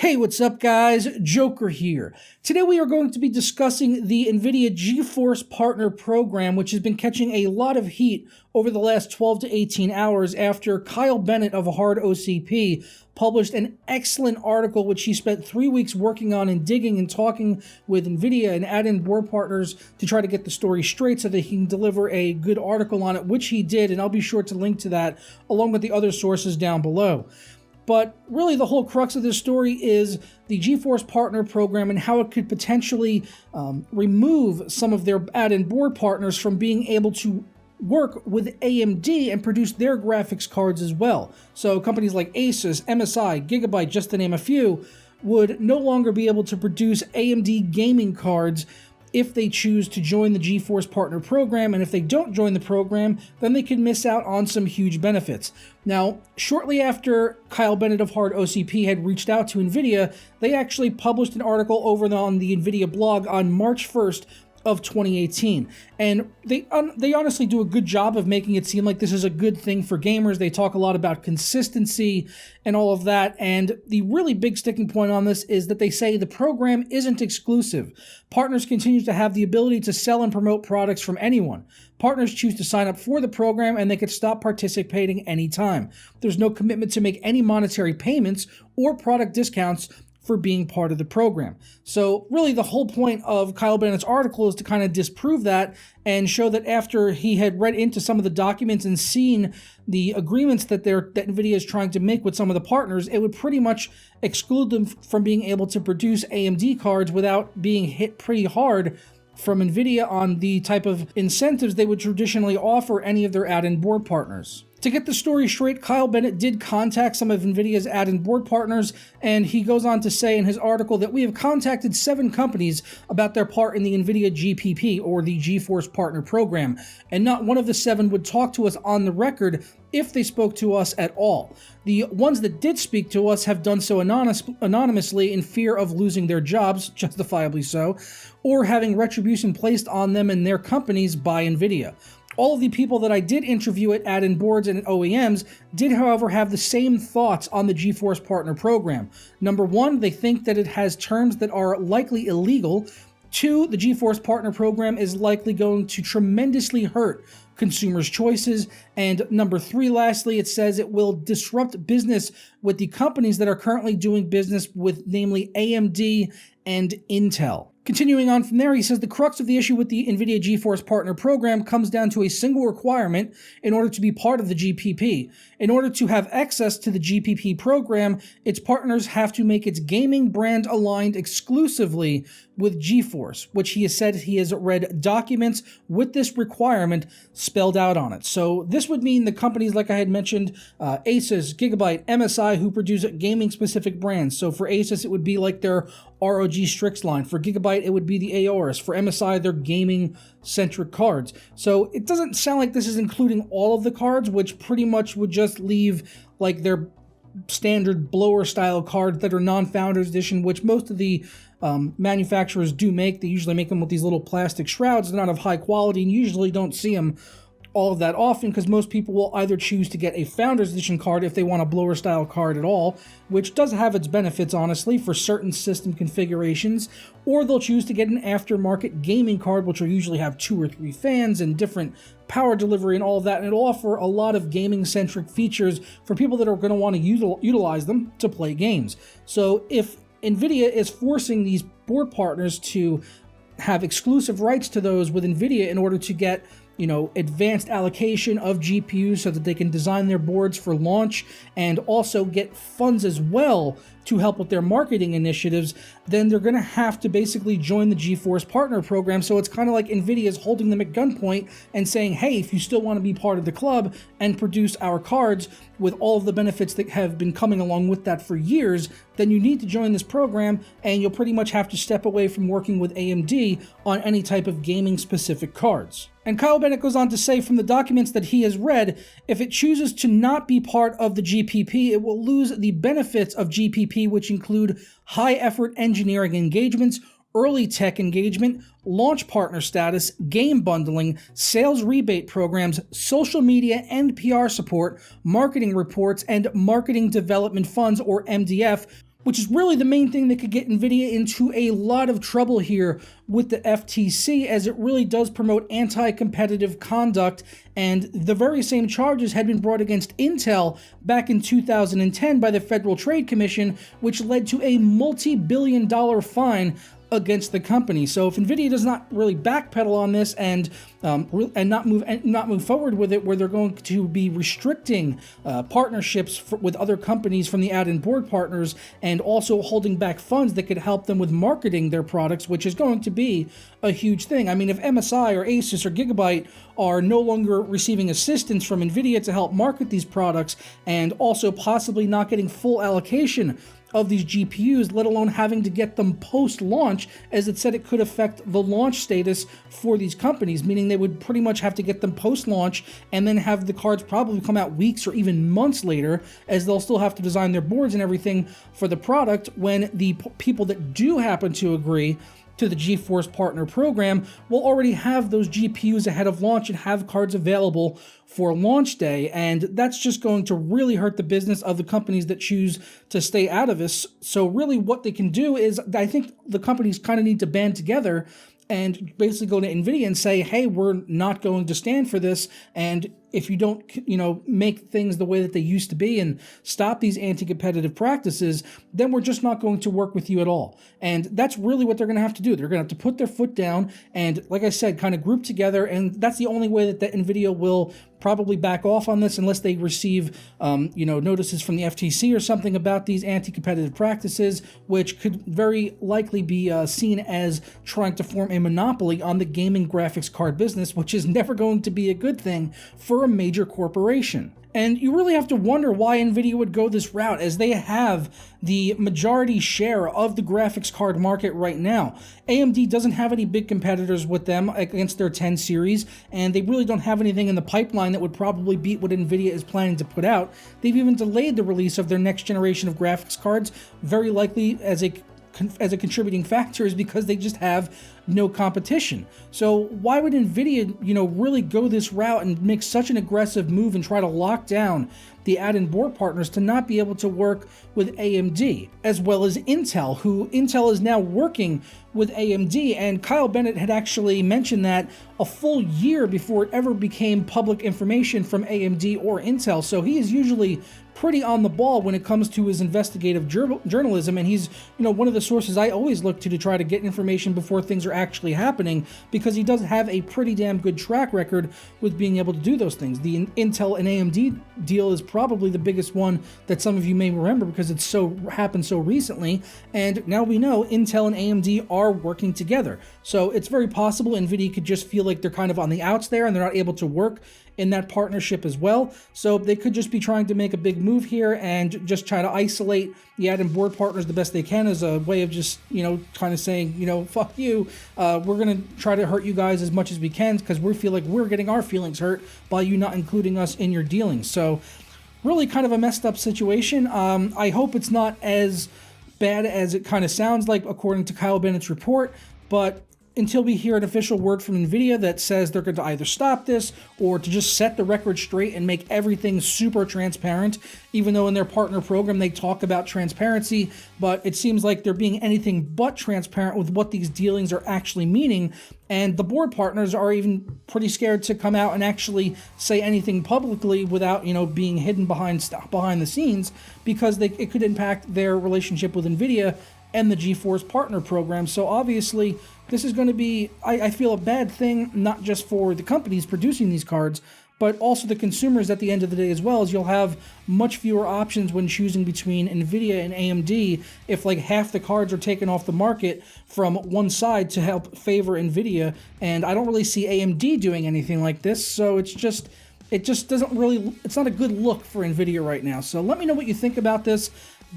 Hey, what's up guys? Joker here. Today we are going to be discussing the NVIDIA Geforce Partner Program, which has been catching a lot of heat over the last 12 to 18 hours after Kyle Bennet of HardOCP published an excellent article which he spent 3 weeks working on and digging and talking with NVIDIA and add-in board partners to try to get the story straight so that he can deliver a good article on it, which he did, and I'll be sure to link to that along with the other sources down below. But really the whole crux of this story is the Geforce Partner Program and how it could potentially remove some of their add-in board partners from being able to work with AMD and produce their graphics cards as well. So companies like Asus, MSI, Gigabyte, just to name a few, would no longer be able to produce AMD gaming cards if they choose to join the Geforce Partner Program, and if they don't join the program, then they could miss out on some huge benefits. Now, shortly after Kyle Bennet of HardOCP had reached out to NVIDIA, they actually published an article over on the NVIDIA blog on March 1st of 2018, and they honestly do a good job of making it seem like this is a good thing for gamers. They talk a lot about consistency and all of that, and the really big sticking point on this is that they say the program isn't exclusive. Partners continue to have the ability to sell and promote products from anyone. Partners choose to sign up for the program and they could stop participating anytime. There's no commitment to make any monetary payments or product discounts for being part of the program. So really the whole point of Kyle Bennet's article is to kind of disprove that and show that after he had read into some of the documents and seen the agreements that NVIDIA is trying to make with some of the partners, it would pretty much exclude them from being able to produce AMD cards without being hit pretty hard from NVIDIA on the type of incentives they would traditionally offer any of their add-in board partners. To get the story straight, Kyle Bennet did contact some of NVIDIA's add-in board partners, and he goes on to say in his article that we have contacted 7 companies about their part in the NVIDIA GPP, or the Geforce Partner Program, and not one of the 7 would talk to us on the record if they spoke to us at all. The ones that did speak to us have done so anonymously in fear of losing their jobs, justifiably so, or having retribution placed on them and their companies by NVIDIA. All of the people that I did interview at add-in boards and at OEMs did, however, have the same thoughts on the Geforce Partner Program. Number 1, they think that it has terms that are likely illegal. 2, the Geforce Partner Program is likely going to tremendously hurt consumers' choices. And number 3, lastly, it says it will disrupt business with the companies that are currently doing business with, namely AMD and Intel. Continuing on from there, he says the crux of the issue with the NVIDIA Geforce Partner Program comes down to a single requirement in order to be part of the GPP. In order to have access to the GPP program, its partners have to make its gaming brand aligned exclusively with Geforce, which he has said he has read documents with this requirement spelled out on it. So this would mean the companies, like I had mentioned, Asus, Gigabyte, MSI, who produce gaming-specific brands. So for Asus, it would be like their ROG Strix line. For Gigabyte, it would be the Aorus. For MSI, they're gaming-centric cards. So it doesn't sound like this is including all of the cards, which pretty much would just leave like their standard blower-style cards that are non-Founders Edition, which most of the manufacturers do make. They usually make them with these little plastic shrouds. They're not of high quality and usually don't see them all of that often because most people will either choose to get a Founders Edition card if they want a blower style card at all, which does have its benefits honestly for certain system configurations, or they'll choose to get an aftermarket gaming card, which will usually have 2 or 3 fans and different power delivery and all of that, and it'll offer a lot of gaming centric features for people that are going to want to utilize them to play games. So if NVIDIA is forcing these board partners to have exclusive rights to those with NVIDIA in order to get advanced allocation of GPUs so that they can design their boards for launch and also get funds as well to help with their marketing initiatives, then they're going to have to basically join the Geforce Partner Program. So it's kind of like NVIDIA is holding them at gunpoint and saying, hey, if you still want to be part of the club and produce our cards with all of the benefits that have been coming along with that for years, then you need to join this program and you'll pretty much have to step away from working with AMD on any type of gaming-specific cards. And Kyle Bennet goes on to say from the documents that he has read, if it chooses to not be part of the GPP, it will lose the benefits of GPP, which include high-effort engineering engagements, early tech engagement, launch partner status, game bundling, sales rebate programs, social media and PR support, marketing reports, and marketing development funds, or MDF, which is really the main thing that could get NVIDIA into a lot of trouble here with the FTC, as it really does promote anti-competitive conduct, and the very same charges had been brought against Intel back in 2010 by the Federal Trade Commission, which led to a multi-billion-dollar fine against the company. So if NVIDIA does not really backpedal on this and not move forward with it, where they're going to be restricting partnerships with other companies from the add-in board partners, and also holding back funds that could help them with marketing their products, which is going to be a huge thing. I mean, if MSI or Asus or Gigabyte are no longer receiving assistance from NVIDIA to help market these products, and also possibly not getting full allocation of these GPUs, let alone having to get them post-launch, as it said it could affect the launch status for these companies, meaning they would pretty much have to get them post-launch and then have the cards probably come out weeks or even months later, as they'll still have to design their boards and everything for the product, when the people that do happen to agree to the Geforce Partner Program will already have those GPUs ahead of launch and have cards available for launch day. And that's just going to really hurt the business of the companies that choose to stay out of this. So really what they can do is, I think the companies kind of need to band together and basically go to NVIDIA and say, hey, we're not going to stand for this, and if you don't, make things the way that they used to be and stop these anti-competitive practices, then we're just not going to work with you at all. And that's really what they're going to have to do. They're going to have to put their foot down and, like I said, kind of group together, and that's the only way that NVIDIA will probably back off on this, unless they receive, notices from the FTC or something about these anti-competitive practices, which could very likely be seen as trying to form a monopoly on the gaming graphics card business, which is never going to be a good thing for a major corporation. And you really have to wonder why NVIDIA would go this route, as they have the majority share of the graphics card market right now. AMD doesn't have any big competitors with them against their 10 series, and they really don't have anything in the pipeline that would probably beat what NVIDIA is planning to put out. They've even delayed the release of their next generation of graphics cards, very likely as a contributing factor is because they just have no competition. So why would NVIDIA, really go this route and make such an aggressive move and try to lock down the add-in board partners to not be able to work with AMD, as well as Intel, who Intel is now working with AMD, and Kyle Bennet had actually mentioned that a full year before it ever became public information from AMD or Intel. So he is usually pretty on the ball when it comes to his investigative journalism, and he's one of the sources I always look to try to get information before things are actually happening, because he does have a pretty damn good track record with being able to do those things. The Intel and AMD deal is probably the biggest one that some of you may remember, because it's happened so recently, and now we know Intel and AMD are working together. So it's very possible NVIDIA could just feel like they're kind of on the outs there and they're not able to work in that partnership as well. So they could just be trying to make a big move here and just try to isolate the add-in board partners the best they can, as a way of just, kind of saying, fuck you, we're going to try to hurt you guys as much as we can, because we feel like we're getting our feelings hurt by you not including us in your dealings. So really kind of a messed up situation. I hope it's not as bad as it kind of sounds like, according to Kyle Bennett's report, but until we hear an official word from NVIDIA that says they're going to either stop this or to just set the record straight and make everything super transparent, even though in their partner program they talk about transparency, but it seems like they're being anything but transparent with what these dealings are actually meaning, and the board partners are even pretty scared to come out and actually say anything publicly without, being hidden behind the scenes, because it could impact their relationship with NVIDIA and the Geforce Partner Program. So obviously, this is going to be, I feel, a bad thing, not just for the companies producing these cards, but also the consumers at the end of the day as well, as you'll have much fewer options when choosing between NVIDIA and AMD if like half the cards are taken off the market from one side to help favor NVIDIA. And I don't really see AMD doing anything like this, so it just doesn't really, it's not a good look for NVIDIA right now. So let me know what you think about this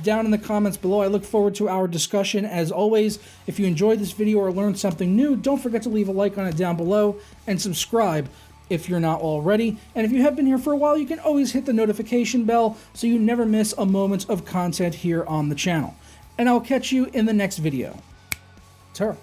down in the comments below. I look forward to our discussion. As always, if you enjoyed this video or learned something new, don't forget to leave a like on it down below and subscribe if you're not already. And if you have been here for a while, you can always hit the notification bell so you never miss a moment of content here on the channel. And I'll catch you in the next video. Ta-ra.